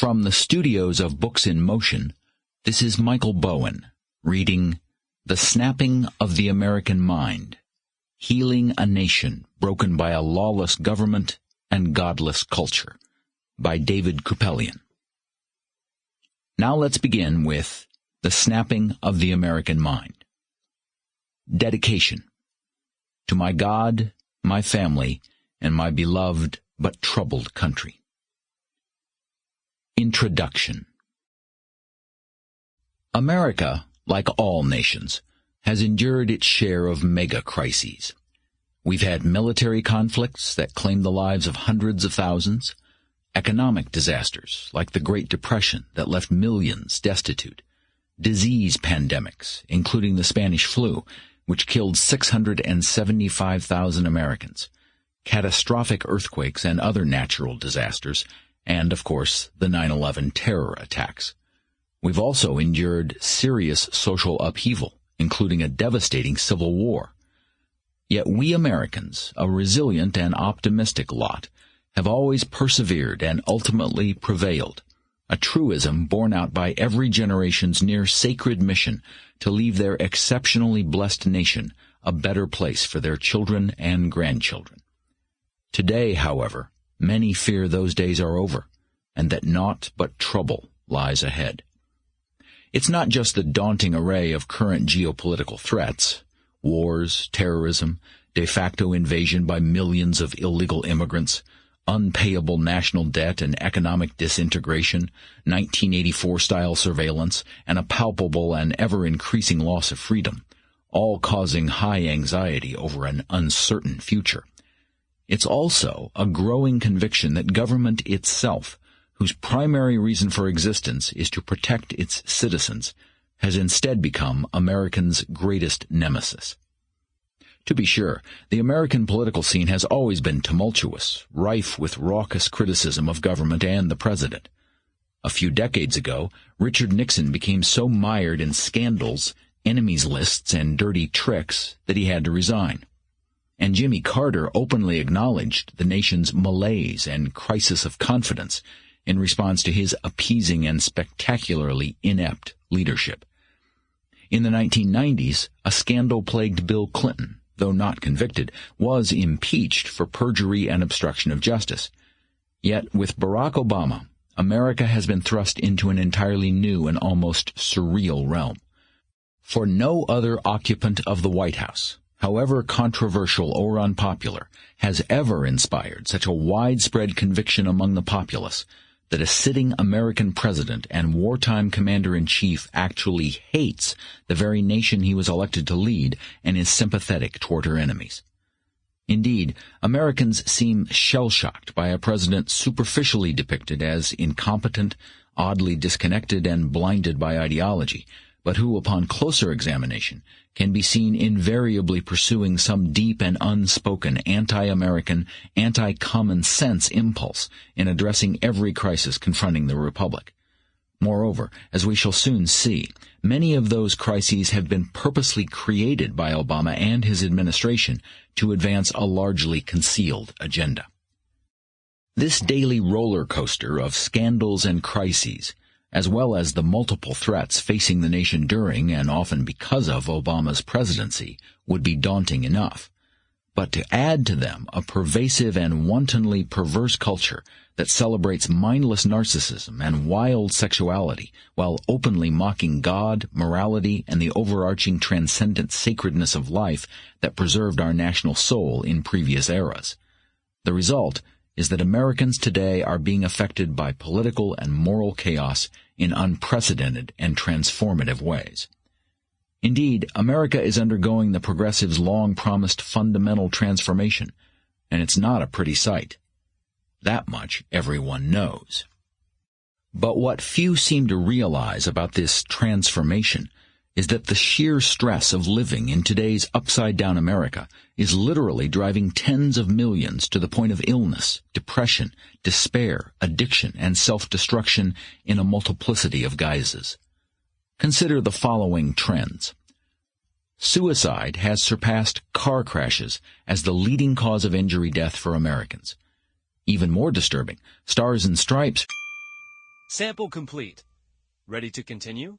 From the studios of Books in Motion, this is Michael Bowen, reading The Snapping of the American Mind, Healing a Nation Broken by a Lawless Government and Godless Culture, by David Kupelian. Now let's begin with The Snapping of the American Mind. Dedication. To my God, my family, and my beloved but troubled country. Introduction. America, like all nations, has endured its share of mega-crises. We've had military conflicts that claimed the lives of hundreds of thousands, economic disasters like the Great Depression that left millions destitute, disease pandemics, including the Spanish flu, which killed 675,000 Americans, catastrophic earthquakes and other natural disasters, and, of course, the 9/11 terror attacks. We've also endured serious social upheaval, including a devastating civil war. Yet we Americans, a resilient and optimistic lot, have always persevered and ultimately prevailed, a truism borne out by every generation's near sacred mission to leave their exceptionally blessed nation a better place for their children and grandchildren. Today, however, many fear those days are over, and that naught but trouble lies ahead. It's not just the daunting array of current geopolitical threats, wars, terrorism, de facto invasion by millions of illegal immigrants, unpayable national debt and economic disintegration, 1984-style surveillance, and a palpable and ever-increasing loss of freedom, all causing high anxiety over an uncertain future. It's also a growing conviction that government itself, whose primary reason for existence is to protect its citizens, has instead become Americans' greatest nemesis. To be sure, the American political scene has always been tumultuous, rife with raucous criticism of government and the president. A few decades ago, Richard Nixon became so mired in scandals, enemies lists, and dirty tricks that he had to resign. And Jimmy Carter openly acknowledged the nation's malaise and crisis of confidence in response to his appeasing and spectacularly inept leadership. In the 1990s, a scandal-plagued Bill Clinton, though not convicted, was impeached for perjury and obstruction of justice. Yet, with Barack Obama, America has been thrust into an entirely new and almost surreal realm. For no other occupant of the White House, however controversial or unpopular, has ever inspired such a widespread conviction among the populace that a sitting American president and wartime commander-in-chief actually hates the very nation he was elected to lead and is sympathetic toward her enemies. Indeed, Americans seem shell-shocked by a president superficially depicted as incompetent, oddly disconnected, and blinded by ideology, but who, upon closer examination, can be seen invariably pursuing some deep and unspoken anti-American, anti-common-sense impulse in addressing every crisis confronting the Republic. Moreover, as we shall soon see, many of those crises have been purposely created by Obama and his administration to advance a largely concealed agenda. This daily roller coaster of scandals and crises, as well as the multiple threats facing the nation during and often because of Obama's presidency, would be daunting enough. But to add to them a pervasive and wantonly perverse culture that celebrates mindless narcissism and wild sexuality while openly mocking God, morality, and the overarching transcendent sacredness of life that preserved our national soul in previous eras. The result is that Americans today are being affected by political and moral chaos in unprecedented and transformative ways. Indeed, America is undergoing the progressives' long-promised fundamental transformation, and it's not a pretty sight. That much everyone knows. But what few seem to realize about this transformation is that the sheer stress of living in today's upside-down America is literally driving tens of millions to the point of illness, depression, despair, addiction, and self-destruction in a multiplicity of guises. Consider the following trends. Suicide has surpassed car crashes as the leading cause of injury death for Americans. Even more disturbing, Stars and Stripes Sample complete. Ready to continue?